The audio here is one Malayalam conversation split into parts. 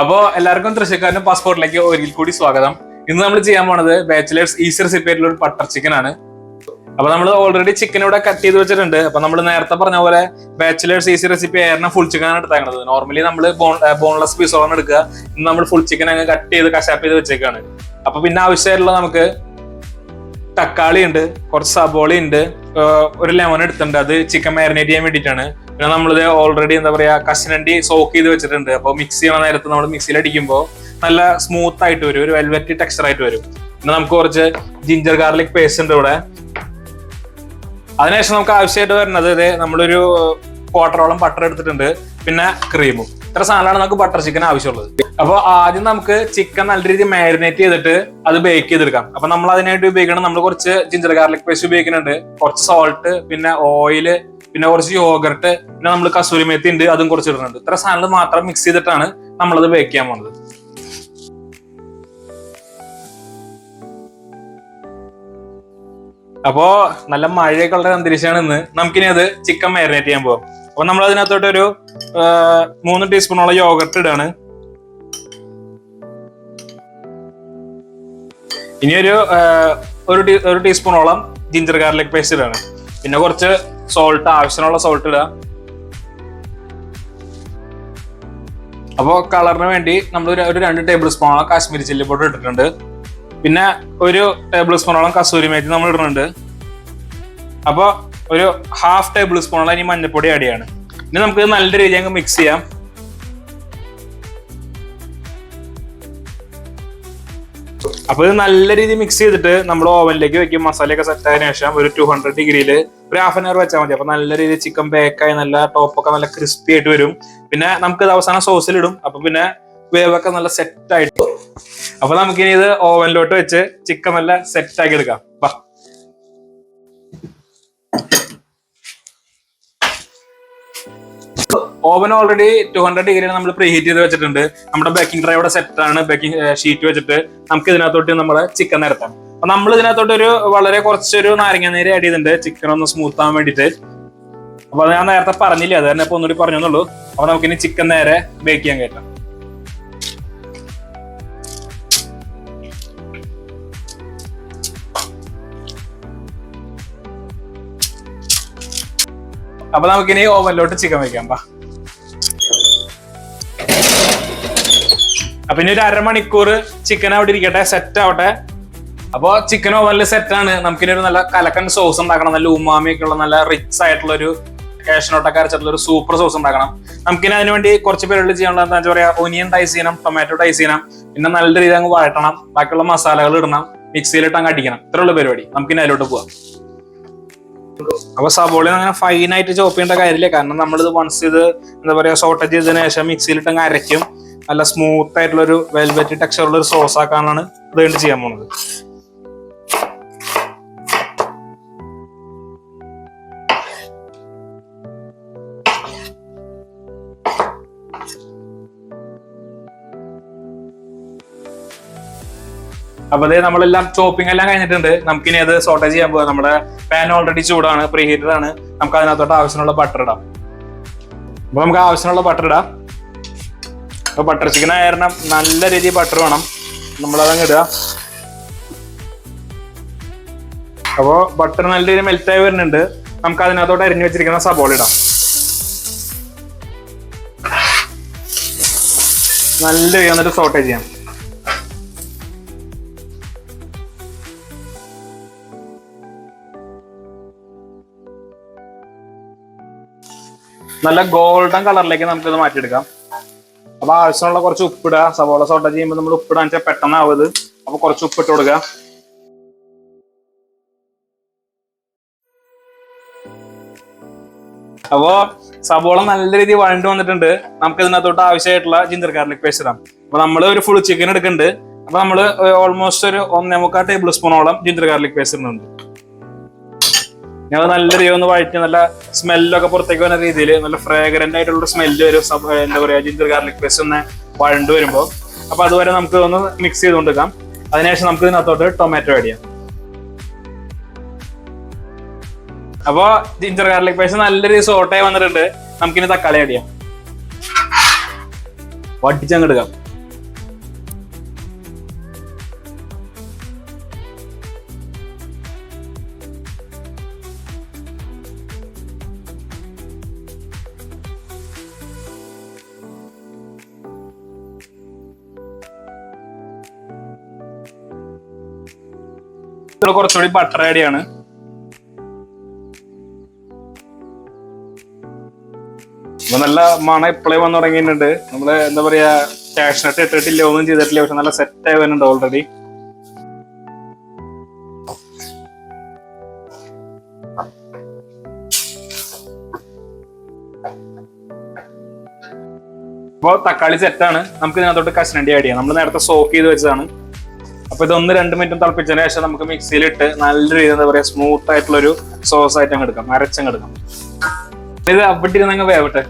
അപ്പോൾ എല്ലാവർക്കും തൃശ്ശൂർക്കാരനും പാസ്പോർട്ടിലേക്ക് ഒരിക്കൽ കൂടി സ്വാഗതം. ഇന്ന് നമ്മൾ ചെയ്യാൻ പോണത് ബാച്ചിലേഴ്സ് ഈസി റെസിപ്പി ആയിട്ടുള്ള ഒരു ബട്ടർ ചിക്കൻ ആണ്. അപ്പൊ നമ്മൾ ഓൾറെഡി ചിക്കൻ ഇവിടെ കട്ട് ചെയ്ത് വെച്ചിട്ടുണ്ട്. അപ്പൊ നമ്മൾ നേരത്തെ പറഞ്ഞ പോലെ ബാച്ചിലേഴ്സ് ഈസി റെസിപ്പി ആയിരുന്ന ഫുൾ ചിക്കൻ ആണ് എടുത്തേക്കുന്നത്. നോർമലി നമ്മൾ ബോൺലെസ് പീസോളാണ് എടുക്കുക. ഇന്ന് നമ്മൾ ഫുൾ ചിക്കൻ അങ്ങ് കട്ട് ചെയ്ത് കശാപ്പ് ചെയ്ത് വെച്ചേക്കാണ്. അപ്പൊ പിന്നെ ആവശ്യമായിട്ടുള്ള നമുക്ക് തക്കാളി ഉണ്ട്, കുറച്ച് സബോള ഉണ്ട്, ഒരു ലെമൺ എടുത്തിട്ടുണ്ട്. അത് ചിക്കൻ മാരിനേറ്റ് ചെയ്യാൻ വേണ്ടിയിട്ടാണ്. പിന്നെ നമ്മളിത് ഓൾറെഡി എന്താ പറയാ കശുവണ്ടി സോക്ക് ചെയ്ത് വെച്ചിട്ടുണ്ട്. അപ്പോൾ മിക്സ് ചെയ്യണ നേരത്ത് നമ്മൾ മിക്സിയിൽ അടിക്കുമ്പോൾ നല്ല സ്മൂത്ത് ആയിട്ട് വരും, ഒരു വെൽവെറ്റ് ടെക്സ്ചർ ആയിട്ട് വരും. പിന്നെ നമുക്ക് കുറച്ച് ജിഞ്ചർ ഗാർലിക് പേസ്റ്റ് ഉണ്ട് ഇവിടെ. അതിനുശേഷം നമുക്ക് ആവശ്യമായിട്ട് വരുന്നത് ഇത് നമ്മളൊരു ക്വാർട്ടറോളം ബട്ടർ എടുത്തിട്ടുണ്ട്, പിന്നെ ക്രീമും. ഇത്ര സാധനമാണ് നമുക്ക് ബട്ടർ ചിക്കൻ ആവശ്യമുള്ളത്. അപ്പോൾ ആദ്യം നമുക്ക് ചിക്കൻ നല്ല രീതിയിൽ മാരിനേറ്റ് ചെയ്തിട്ട് അത് ബേക്ക് ചെയ്തെടുക്കാം. അപ്പൊ നമ്മൾ അതിനായിട്ട് ഉപയോഗിക്കണം, നമ്മൾ കുറച്ച് ജിഞ്ചർ ഗാർലിക് പേസ്റ്റ് ഉപയോഗിക്കുന്നുണ്ട്, കുറച്ച് സോൾട്ട്, പിന്നെ ഓയില്, പിന്നെ കുറച്ച് യോഗർട്ട്, പിന്നെ നമ്മൾ കസൂരി മേത്തി ഉണ്ട്, അതും കുറച്ച് ഇടുന്നുണ്ട്. ഇത്ര സാധനങ്ങൾ മാത്രം മിക്സ് ചെയ്തിട്ടാണ് നമ്മളത് ബേക്ക് ചെയ്യാൻ പോകുന്നത്. അപ്പോ നല്ല മഴയൊക്കെ ഉള്ള അന്തരീക്ഷമാണ് ഇന്ന്. നമുക്കിനി അത് ചിക്കൻ മാരിനേറ്റ് ചെയ്യാൻ പോകാം. അപ്പൊ നമ്മൾ അതിനകത്തോട്ട് ഒരു 3 ടീസ്പൂണോളം യോഗർട്ട് ഇടാണ്. ഇനി ഒരു ടീസ്പൂണോളം ജിഞ്ചർ ഗാർലിക് പേസ്റ്റ് ഇടാണ്. പിന്നെ കുറച്ച് സോൾട്ട്, ആവശ്യമുള്ള സോൾട്ട് ഇടുക. അപ്പോൾ കളറിന് വേണ്ടി നമ്മൾ ഒരു 2 ടേബിൾ സ്പൂണോളം കാശ്മീരി ചില്ലി പൗഡർ ഇട്ടിട്ടുണ്ട്. പിന്നെ ഒരു ടേബിൾ സ്പൂണോളം കസൂരി മേത്തി നമ്മൾ ഇടുന്നുണ്ട്. അപ്പോൾ ഒരു 1/2 ടേബിൾ സ്പൂണോളം ഇനി മഞ്ഞൾപ്പൊടി ആഡ് ചെയ്യാണ്. ഇനി നമുക്ക് നല്ല രീതിയിൽ അങ്ങ് മിക്സ് ചെയ്യാം. അപ്പൊ ഇത് നല്ല രീതിയിൽ മിക്സ് ചെയ്തിട്ട് നമ്മൾ ഓവനിലേക്ക് വെക്കും. മസാലയൊക്കെ സെറ്റ് ആയതിനു ശേഷം ഒരു 200 ഡിഗ്രിയിൽ ഒരു 1/2 hour വെച്ചാൽ മതി. അപ്പൊ നല്ല രീതിയിൽ ചിക്കൻ ബേക്കായി നല്ല ടോപ്പൊക്കെ നല്ല ക്രിസ്പി ആയിട്ട് വരും. പിന്നെ നമുക്ക് ഇത് അവസാനം സോസിലിടും. അപ്പൊ പിന്നെ വേവൊക്കെ നല്ല സെറ്റ് ആയിട്ട്. അപ്പൊ നമുക്കിനി ഇത് ഓവനിലോട്ട് വെച്ച് ചിക്കൻ നല്ല സെറ്റ് ആക്കി എടുക്കാം. ഓവൻ ഓൾറെഡി 200 ഡിഗ്രിയിൽ നമ്മൾ പ്രീ ഹീറ്റ് ചെയ്ത് വെച്ചിട്ടുണ്ട്. നമ്മുടെ ബേക്കിംഗ് ട്രേ ഇവിടെ സെറ്റ് ആണ്. ബേക്കിംഗ് ഷീറ്റ് വെച്ചിട്ട് നമുക്ക് ഇതിനകത്തോട്ട് നമ്മുടെ ചിക്കൻ നിരത്താം. അപ്പൊ നമ്മൾ ഇതിനകത്തോട്ട് വളരെ കുറച്ചൊരു നാരങ്ങ നീര് ആഡ് ചെയ്തിട്ടുണ്ട്, ചിക്കൻ ഒന്ന് സ്മൂത്ത് ആവാൻ വേണ്ടിയിട്ട്. അപ്പൊ അത് ഞാൻ നേരത്തെ പറഞ്ഞില്ല, അത് തന്നെ ഇപ്പൊ ഒന്നുകൂടി പറഞ്ഞെന്നുള്ളൂ. അപ്പൊ നമുക്കിനി ചിക്കൻ നേരെ ബേക്ക് ചെയ്യാൻ കയറ്റാം. അപ്പൊ നമുക്കിനി ഓവനിലോട്ട് ചിക്കൻ വെക്കാം. അപ്പൊ ഇനി ഒരു 1/2 മണിക്കൂർ ചിക്കൻ അവിടെ ഇരിക്കട്ടെ, സെറ്റ് ആവട്ടെ. അപ്പൊ ചിക്കൻ ഓവനിൽ സെറ്റ് ആണ്. നമുക്കിനി ഒരു നല്ല കലക്കൻ സോസ് ഉണ്ടാക്കണം. നല്ല ഉമാമി ഒക്കെ ഉള്ള നല്ല റിച്ച് ആയിട്ടുള്ള ഒരു കാഷ്നോട്ടൊക്കെ അരച്ചിട്ടുള്ള ഒരു സൂപ്പർ സോസ് ഉണ്ടാക്കണം. നമുക്കിനി അതിന് വേണ്ടി കുറച്ച് പേരുകൾ ചെയ്യാനുള്ള എന്താ പറയാ, ഒനിയൻ ഡൈസ് ചെയ്യണം, ടൊമാറ്റോ ഡൈസ് ചെയ്യണം, പിന്നെ നല്ല രീതിയിൽ അങ്ങ് വഴട്ടണം, ബാക്കിയുള്ള മസാലകൾ ഇടണം, മിക്സിയിലിട്ട് അങ്ങ് അടിക്കണം. ഇത്രയുള്ള പരിപാടി. നമുക്കിനി അതിലോട്ട് പോവാം. അപ്പൊ സബോള അങ്ങനെ ഫൈനായിട്ട് ചോപ്പ് ചെയ്യേണ്ട കാര്യമില്ല, കാരണം നമ്മളിത് വൺസ് ഇത് എന്താ പറയാ സോട്ടേജ് ചെയ്തതിനു ശേഷം മിക്സിയിലിട്ട് അങ്ങ് അരയ്ക്കും. നല്ല സ്മൂത്ത് ആയിട്ടുള്ള ഒരു വെൽവെറ്റ് ടെക്സ്ചർ ഉള്ള ഒരു സോസ് ആക്കാനാണ് ഇത് വേണ്ടി ചെയ്യാൻ പോകുന്നത്. അപ്പൊ അതേ നമ്മളെല്ലാം ചോപ്പിംഗ് എല്ലാം കഴിഞ്ഞിട്ടുണ്ട്. നമുക്കിനി അത് സോട്ടേജ് ചെയ്യാൻ പോകാം. നമ്മുടെ പാൻ ഓൾറെഡി ചൂടാണ്, പ്രീ ഹീറ്റഡ് ആണ്. നമുക്ക് അതിനകത്തോട്ട് ആവശ്യമുള്ള ബട്ടർ ഇടാം. അപ്പൊ നമുക്ക് ആവശ്യമുള്ള ബട്ടർ ഇടാം. അപ്പൊ ബട്ടർ ചിക്കൻ ആയിരുന്നു നല്ല രീതിയിൽ ബട്ടർ വേണം, നമ്മളതങ്ങ് ഇടുക. അപ്പോ ബട്ടർ നല്ല രീതിയിൽ മെൽറ്റായി വരുന്നുണ്ട്. നമുക്ക് അതിനകത്തോട്ട് അരിഞ്ഞു വെച്ചിരിക്കുന്ന സബോള ഇടാം. നല്ല രീതിയിൽ എന്നിട്ട് സോട്ടേജ് ചെയ്യാം. നല്ല ഗോൾഡൻ കളറിലേക്ക് നമുക്ക് ഇത് മാറ്റിയെടുക്കാം. അപ്പൊ ആവശ്യമുള്ള കുറച്ച് ഉപ്പിടുക. സവോള സോട്ടേജ് ചെയ്യുമ്പോൾ നമ്മൾ ഉപ്പിടാൻ വെച്ചാൽ പെട്ടെന്നാവത്. അപ്പൊ കുറച്ച് ഉപ്പിട്ട് കൊടുക്കുക. അപ്പോ സവോള നല്ല രീതിയിൽ വഴണ്ടു വന്നിട്ടുണ്ട്. നമുക്ക് ഇതിനകത്തോട്ട് ആവശ്യമായിട്ടുള്ള ജിഞ്ചർ ഗാർലിക് പേസ്റ്റ് ഇടാം. അപ്പൊ നമ്മൾ ഒരു ഫുൾ ചിക്കൻ എടുക്കുന്നുണ്ട്. അപ്പൊ നമ്മൾ ഓൾമോസ്റ്റ് ഒരു 1.25 ടേബിൾ സ്പൂണോളം ജിഞ്ചർ ഗാർലിക് പേസ്റ്റ് ഇടുന്നുണ്ട്. ഞങ്ങൾ നല്ല രീതിയിൽ ഒന്ന് വഴറ്റി നല്ല സ്മെല്ലൊക്കെ പുറത്തേക്ക് വരുന്ന രീതിയിൽ നല്ല ഫ്രാഗ്രന്റ് ആയിട്ടുള്ള സ്മെല്ല് വരും. എന്താ പറയാ ജിഞ്ചർ ഗാർലിക് പേസ്റ്റ് ഒന്ന് വഴണ്ടു വരുമ്പോൾ. അപ്പൊ അതുവരെ നമുക്ക് ഒന്ന് മിക്സ് ചെയ്തുകൊണ്ടിരിക്കാം. അതിനുശേഷം നമുക്ക് ഇതിനകത്തോട്ട് ടൊമാറ്റോ ആഡ് ചെയ്യാം. അപ്പൊ ജിഞ്ചർ ഗാർലിക് പേസ്റ്റ് നല്ല രീതിയിൽ സോട്ടായി വന്നിട്ടുണ്ട്. നമുക്കിനി തക്കാളി ആഡ് ചെയ്യാം. വട്ടിച്ചങ്ങെടുക്കാം. കുറച്ചുകൂടി ബട്ടർ ആഡ് ചെയ്യാണ്. അപ്പൊ നല്ല മണം ഇപ്പോഴേ വന്നു തുടങ്ങിയിട്ടുണ്ട്. നമ്മള് എന്താ പറയാ കാഷ്നട്ട് ഇട്ടിട്ടില്ല, ഒന്നും ചെയ്തിട്ടില്ല, പക്ഷെ നല്ല സെറ്റ് ആയി വരുന്നുണ്ട് ഓൾറെഡി. അപ്പൊ തക്കാളി സെറ്റാണ്. നമുക്ക് ഇതിനകത്തോട്ട് കശുവണ്ടി ആഡ് ചെയ്യാം. നമ്മൾ നേരത്തെ സോക്ക് ചെയ്ത് വെച്ചതാണ്. അപ്പൊ ഇതൊന്ന് 2 മിനിറ്റും തിളപ്പിച്ചതിന് ശേഷം നമുക്ക് മിക്സിയിലിട്ട് നല്ല രീതിയിൽ എന്താ പറയാ സ്മൂത്ത് ആയിട്ടുള്ള ഒരു സോസ് ആയിട്ട് അങ്ങ് എടുക്കാം, അരച്ചങ്ങ് എടുക്കാം. ഇത് അവിടെ ഇരുന്നങ്ങ് വേവട്ടെ.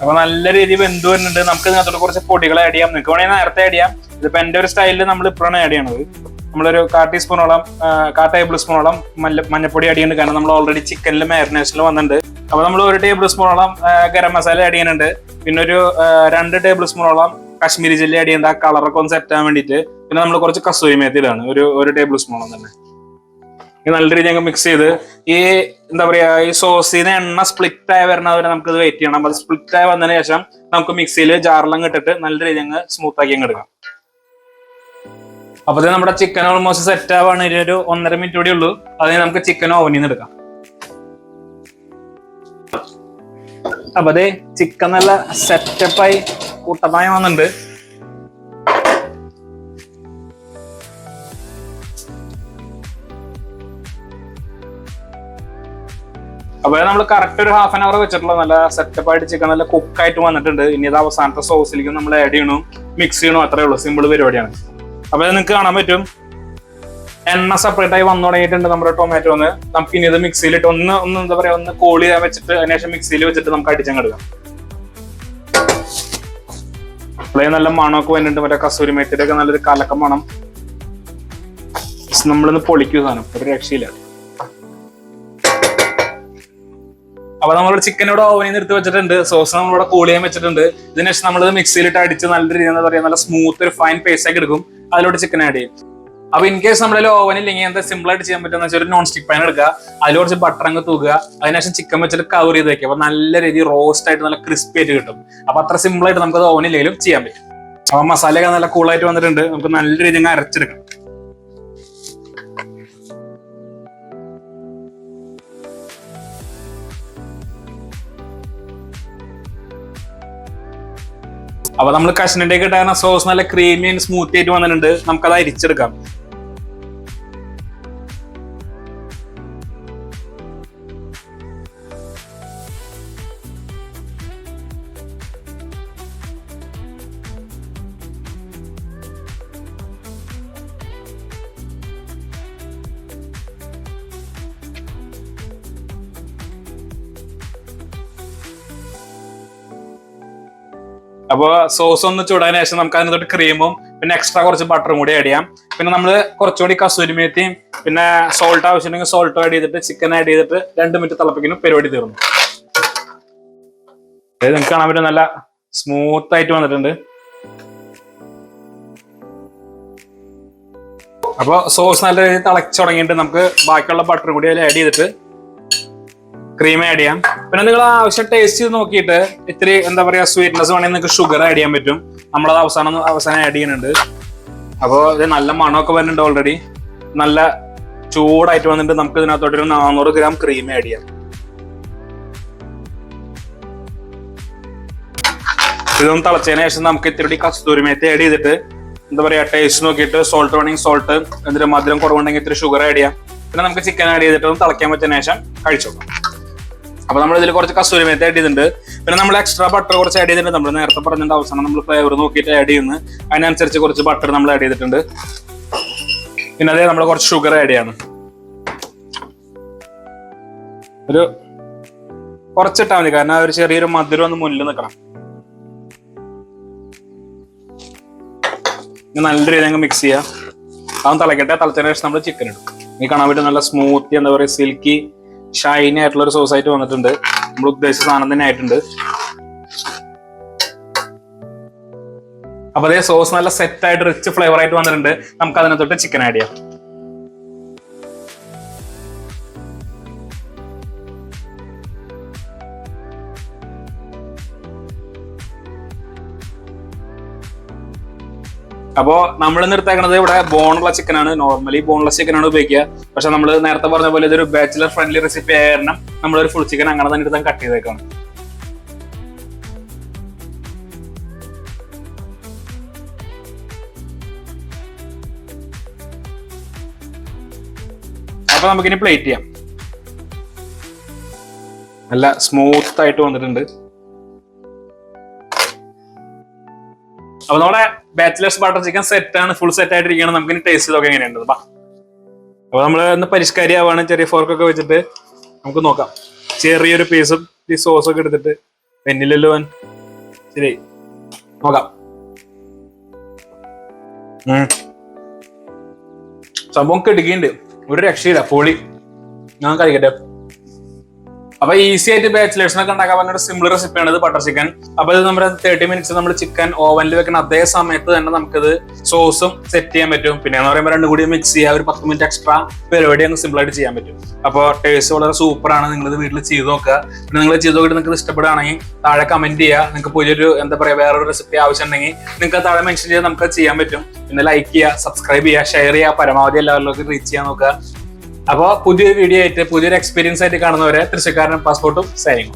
അപ്പൊ നല്ല രീതിയിൽ വെന്ത് വരുന്നുണ്ട്. നമുക്ക് ഇതിനകത്തോട്ട് കുറച്ച് പൊടികൾ ആഡ് ചെയ്യാം. നിങ്ങൾക്ക് വേണമെങ്കിൽ നേരത്തെ ആഡ് ചെയ്യാം. ഇതിപ്പോ എന്റെ ഒരു സ്റ്റൈലിൽ നമ്മൾ ഇപ്പോഴാണ് ആഡ് ചെയ്യണത്. നമ്മളൊരു 1/4 ടേബിൾ സ്പൂണോളം മഞ്ഞപ്പൊടി ആഡ് ചെയ്യുന്നുണ്ട്. കാരണം നമ്മൾ ഓൾറെഡി ചിക്കനിൽ മാരിനേഷനിൽ വന്നിട്ടുണ്ട്. അപ്പൊ നമ്മൾ 1 ടേബിൾ സ്പൂണോളം ഗരം മസാല ആഡ് ചെയ്യുന്നുണ്ട്. പിന്നെ ഒരു 2 ടേബിൾ സ്പൂണോളം കാശ്മീരി ചില്ലി ആഡ് ചെയ്യേണ്ട, കളറൊക്കെ ഒന്ന് സെറ്റ് ആവാൻ വേണ്ടിയിട്ട്. പിന്നെ നമ്മൾ കുറച്ച് കസൂരി മേത്തി ഇടാണ്, ഒരു ടേബിൾ സ്പൂണോളം തന്നെ. നല്ല രീതിയിൽ ഞങ്ങൾ മിക്സ് ചെയ്ത് ഈ എന്താ പറയാ ഈ സോസിന് എണ്ണ സ്പ്ലിറ്റ് ആയി വരണവരെ നമുക്ക് ഇത് വെയിറ്റ് ചെയ്യണം. അത് സ്പ്ലിറ്റ് ആയി വന്നതിന് ശേഷം നമുക്ക് മിക്സിയിൽ ജാറിലും ഇട്ടിട്ട് നല്ല രീതിയിൽ ഞങ്ങൾ സ്മൂത്ത് ആക്കി അങ്ങ് എടുക്കാം. അപ്പൊ നമ്മുടെ ചിക്കൻ ഓൾമോസ്റ്റ് സെറ്റ് ആവാണ്. ഒരു 1.5 മിനിറ്റ് കൂടി ഉള്ളൂ. അതിന് നമുക്ക് ചിക്കൻ ഓവനിൽ നിന്ന് എടുക്കാം. അപ്പൊ അതെ ചിക്കൻ നല്ല സെറ്റപ്പായി കൂട്ടമായി വന്നിട്ടുണ്ട്. അപ്പൊ നമ്മൾ കറക്റ്റ് ഒരു 1/2 hour വെച്ചിട്ടുള്ള നല്ല സെറ്റപ്പായിട്ട് ചിക്കൻ നല്ല കുക്കായിട്ട് വന്നിട്ടുണ്ട്. ഇനി ഇത് അവസാനത്തെ സോസിലേക്ക് നമ്മൾ ആഡ് ചെയ്യണു, മിക്സ് ചെയ്യണു, അത്രേ ഉള്ളൂ. സിമ്പിൾ പരിപാടിയാണ്. അപ്പൊ നിങ്ങൾക്ക് കാണാൻ പറ്റും എണ്ണ സെപ്പറേറ്റ് ആയി വന്നു തുടങ്ങിയിട്ടുണ്ട് നമ്മുടെ ടൊമാറ്റോന്ന്. നമുക്ക് ഇനി ഇത് മിക്സിയിലിട്ട് ഒന്ന് എന്താ പറയാ ഒന്ന് കോളി ചെയ്യാൻ വെച്ചിട്ട് അതിനുശേഷം മിക്സിയിൽ വെച്ചിട്ട് നമുക്ക് അടിച്ചങ്ങെടുക്കാം. അപ്പോഴേ നല്ല മണമൊക്കെ വന്നിട്ടുണ്ട്. മറ്റേ കസൂരി മേത്തിയുടെ ഒക്കെ നല്ലൊരു കലക്ക മണം. നമ്മളിന്ന് പൊളിക്കും സാധനം, ഒരു രക്ഷയില്ല. അപ്പൊ നമ്മളുടെ ചിക്കൻ ഇവിടെ ഓവനിൽ നിന്ന് എടുത്ത് വെച്ചിട്ടുണ്ട്. സോസ് നമ്മളിവിടെ കൂൾ ചെയ്യാൻ വെച്ചിട്ടുണ്ട്. ഇതിനുശേഷം നമ്മളിത് മിക്സിയിലിട്ട് അടിച്ച് നല്ല രീതിയിൽ എന്താ പറയാ നല്ല സ്മൂത്ത് ഒരു ഫൈൻ പേസ്റ്റ് ആക്കി എടുക്കും. അതിലോട്ട് ചിക്കൻ ആഡ് ചെയ്യും. അപ്പൊ ഇൻ കേസ് നമ്മുടെ ഓവനിൽ ഇല്ലെങ്കിൽ എന്താ സിമ്പിൾ ആയിട്ട് ചെയ്യാൻ പറ്റുന്ന വെച്ചാൽ ഒരു നോൺ സ്റ്റിക് പാൻ എടുക്കുക, അതിൽ കുറച്ച് ബട്ടർ അങ്ങ് തൂക്കുക, അതിനുശേഷം ചിക്കൻ വെച്ചിട്ട് കവർ ചെയ്ത് വെക്കുക. അപ്പൊ നല്ല രീതിയിൽ റോസ്റ്റ് ആയിട്ട് നല്ല ക്രിസ്പി ആയിട്ട് കിട്ടും. അപ്പൊ അത്ര സിമ്പിൾ ആയിട്ട് നമുക്ക് ഓവനില്ലെങ്കിലും ചെയ്യാൻ പറ്റും. അപ്പൊ മസാലയൊക്കെ നല്ല കൂളായിട്ട് വന്നിട്ടുണ്ട്. നമുക്ക് നല്ല രീതിയിൽ അരച്ചെടുക്കാം. അപ്പൊ നമ്മൾ കഷ്ണന്റെയൊക്കെ ഇട്ടാകുന്ന സോസ് നല്ല ക്രീമി ആൻഡ് സ്മൂത്തി ആയിട്ട് വന്നിട്ടുണ്ട്. നമുക്കത് അരിച്ചെടുക്കാം. അപ്പൊ സോസ് ഒന്ന് ചൂടാതിന് ശേഷം നമുക്ക് അതിനകത്തോട്ട് ക്രീമും പിന്നെ എക്സ്ട്രാ കുറച്ച് ബട്ടറും കൂടി ആഡ് ചെയ്യാം. പിന്നെ നമ്മൾ കുറച്ചുകൂടി കസൂരി മേത്തിയും പിന്നെ സോൾട്ട് ആവശ്യമുണ്ടെങ്കിൽ സോൾട്ട് ആഡ് ചെയ്തിട്ട് ചിക്കൻ ആഡ് ചെയ്തിട്ട് 2 മിനിറ്റ് തിളപ്പിക്കുന്നു, പരിപാടി തീർന്നു. അതായത് നിങ്ങൾക്ക് കാണാൻ പറ്റും നല്ല സ്മൂത്ത് ആയിട്ട് വന്നിട്ടുണ്ട്. അപ്പൊ സോസ് നല്ല രീതിയിൽ തിളച്ചു തുടങ്ങിയിട്ട് നമുക്ക് ബാക്കിയുള്ള ബട്ടറും കൂടി അതിൽ ആഡ് ചെയ്തിട്ട് ക്രീം ആഡ് ചെയ്യാം. പിന്നെ നിങ്ങൾ ആവശ്യം ടേസ്റ്റ് ചെയ്ത് നോക്കിയിട്ട് ഇത്തിരി എന്താ പറയാ സ്വീറ്റ്നെസ് വേണമെങ്കിൽ നിങ്ങൾക്ക് ഷുഗർ ആഡ് ചെയ്യാൻ പറ്റും. നമ്മളത് അവസാനം ആഡ് ചെയ്യുന്നുണ്ട്. അപ്പോൾ ഇത് നല്ല മണമൊക്കെ വരുന്നുണ്ട്. ഓൾറെഡി നല്ല ചൂടായിട്ട് വന്നിട്ട് നമുക്ക് ഇതിനകത്തോട്ട് ഒരു 400 ഗ്രാം ക്രീം ആഡ് ചെയ്യാം. ഇതൊന്ന് തിളച്ചതിന് ശേഷം നമുക്ക് ഇത്തിരി കസ്തൂരി മേത്തി ആഡ് ചെയ്തിട്ട് എന്താ പറയാ ടേസ്റ്റ് നോക്കിയിട്ട് സോൾട്ട് വേണമെങ്കിൽ സോൾട്ട്, എന്നിട്ട് മധുരം കുറവുണ്ടെങ്കിൽ ഇത്തിരി ഷുഗർ ആഡ് ചെയ്യാം. പിന്നെ നമുക്ക് ചിക്കൻ ആഡ് ചെയ്തിട്ട് ഒന്ന് തിളയ്ക്കാൻ പറ്റുന്ന ശേഷം കഴിച്ചു നോക്കാം. അപ്പൊ നമ്മൾ ഇതിൽ കുറച്ച് കസൂരി മേത്തി ആഡ് ചെയ്തിട്ടുണ്ട്. പിന്നെ നമ്മൾ എക്സ്ട്രാ ബട്ടർ കുറച്ച് ആഡ് ചെയ്തിട്ടുണ്ട്. നമ്മൾ നേരത്തെ പറഞ്ഞിട്ട് അവസാനം നമ്മൾ ഫ്ലേവർ നോക്കിയിട്ട് ആഡ് ചെയ്യുന്നു. അതിനനുസരിച്ച് കുറച്ച് ബട്ടർ നമ്മൾ ആഡ് ചെയ്തിട്ടുണ്ട്. പിന്നെ അതേ നമ്മൾ കുറച്ച് ഷുഗർ ആഡ് ചെയ്യാണ്. ഒരു കുറച്ചിട്ടാൽ മതി, കാരണം ഒരു ചെറിയൊരു മധുരം ഒന്ന് മുന്നിൽ നിൽക്കണം. നല്ല രീതിയിൽ മിക്സ് ചെയ്യാം. അതൊന്ന് തിളക്കട്ടെ. തിളച്ചതിന് ശേഷം നമ്മൾ ചിക്കൻ ഇടും. ഈ കാണാൻ പറ്റും നല്ല സ്മൂത്തി എന്താ പറയുക സിൽക്കി ഷൈനി ആയിട്ടുള്ള ഒരു സോസ് ആയിട്ട് വന്നിട്ടുണ്ട്. നമ്മൾ ഉദ്ദേശിച്ച സാധനം തന്നെ ആയിട്ടുണ്ട്. അപ്പൊ അതേ സോസ് നല്ല സെറ്റ് ആയിട്ട് റിച്ച് ഫ്ലേവർ ആയിട്ട് വന്നിട്ടുണ്ട്. നമുക്ക് അതിനകത്തോട്ട് ചിക്കൻ ആഡ് ചെയ്യാം. അപ്പോ നമ്മൾ നിർത്തേക്കുന്നത് ഇവിടെ ബോണുള്ള ചിക്കനാണ്. നോർമലി ബോൺലെസ് ചിക്കനാണ് ഉപയോഗിക്കുക. പക്ഷെ നമ്മൾ നേരത്തെ പറഞ്ഞ പോലെ ഇതൊരു ബാച്ചിലർ ഫ്രണ്ട്ലി റെസിപ്പി ആയ കാരണം നമ്മളൊരു ഫുൾ ചിക്കൻ അങ്ങനെ തന്നെ എടുത്താൽ കട്ട് ചെയ്തേക്കാണ്. അപ്പൊ നമുക്കിനി പ്ലേറ്റ് ചെയ്യാം. നല്ല സ്മൂത്ത് ആയിട്ട് വന്നിട്ടുണ്ട്. അപ്പൊ നമ്മുടെ ബാച്ചിലേഴ്സ് ബട്ടർ ചിക്കൻ സെറ്റ് ആണ്, ഫുൾ സെറ്റ് ആയിട്ടിരിക്കുകയാണ്. നമുക്ക് ഇനി ടേസ്റ്റ് ചെയ്തൊക്കെ എങ്ങനെയുണ്ട്. അപ്പൊ നമ്മൾ ഇന്ന് പരിഷ്കാരിയാവാണ്. ചെറിയ ഫോർക്കൊക്കെ വെച്ചിട്ട് നമുക്ക് നോക്കാം. ചെറിയൊരു പീസും ഈ സോസൊക്കെ എടുത്തിട്ട് പെന്നിലല്ലോ ശരി നോക്കാം. സംഭവം കിടുക്കിണ്ട്, ഒരു രക്ഷയില്ല, പൊളി. ഞാൻ കഴിക്കട്ടെ. അപ്പൊ ഈസി ആയിട്ട് ബാച്ചിലേഴ്സിനൊക്കെ ഉണ്ടാക്കാൻ പറ്റുന്ന ഒരു സിമ്പിൾ റെസിപ്പിയാണ് ഇത്, ബട്ടർ ചിക്കൻ. അപ്പൊ ഇത് നമ്മുടെ 30 മിനിറ്റ്സ് നമ്മൾ ചിക്കൻ ഓവനിൽ വെക്കുന്ന അതേ സമയത്ത് തന്നെ നമുക്കിത് സോസും സെറ്റ് ചെയ്യാൻ പറ്റും. പിന്നെ എന്ന് പറയുമ്പോൾ രണ്ടും കൂടി മിക്സ് ചെയ്യുക, ഒരു 10 മിനിറ്റ് എക്സ്ട്രാ പരിപാടി അങ്ങ് സിമ്പിൾ ആയിട്ട് ചെയ്യാൻ പറ്റും. അപ്പോൾ ടേസ്റ്റ് വളരെ സൂപ്പറാണ്. നിങ്ങൾ ഇത് വീട്ടിൽ ചെയ്ത് നോക്കുക. പിന്നെ നിങ്ങൾ ചെയ്ത് നോക്കിയിട്ട് നിങ്ങൾക്ക് ഇഷ്ടപ്പെടുകയാണെങ്കിൽ താഴെ കമന്റ് ചെയ്യുക. നിങ്ങൾക്ക് പുതിയൊരു എന്താ പറയുക വേറൊരു റെസിപ്പി ആവശ്യമുണ്ടെങ്കിൽ നിങ്ങൾക്ക് താഴെ മെൻഷൻ ചെയ്ത് നമുക്ക് ചെയ്യാൻ പറ്റും. പിന്നെ ലൈക്ക് ചെയ്യുക, സബ്സ്ക്രൈബ് ചെയ്യുക, ഷെയർ ചെയ്യുക, പരമാവധി എല്ലാവരിലേക്കും റീച്ച് ചെയ്യാൻ നോക്കുക. അപ്പോൾ പുതിയൊരു വീഡിയോ ആയിട്ട് പുതിയൊരു എക്സ്പീരിയൻസ് ആയിട്ട് കാണുന്നവരെ തൃശ്ശൂർക്കാരൻ പാസ്പോർട്ടും സൈനിങ്.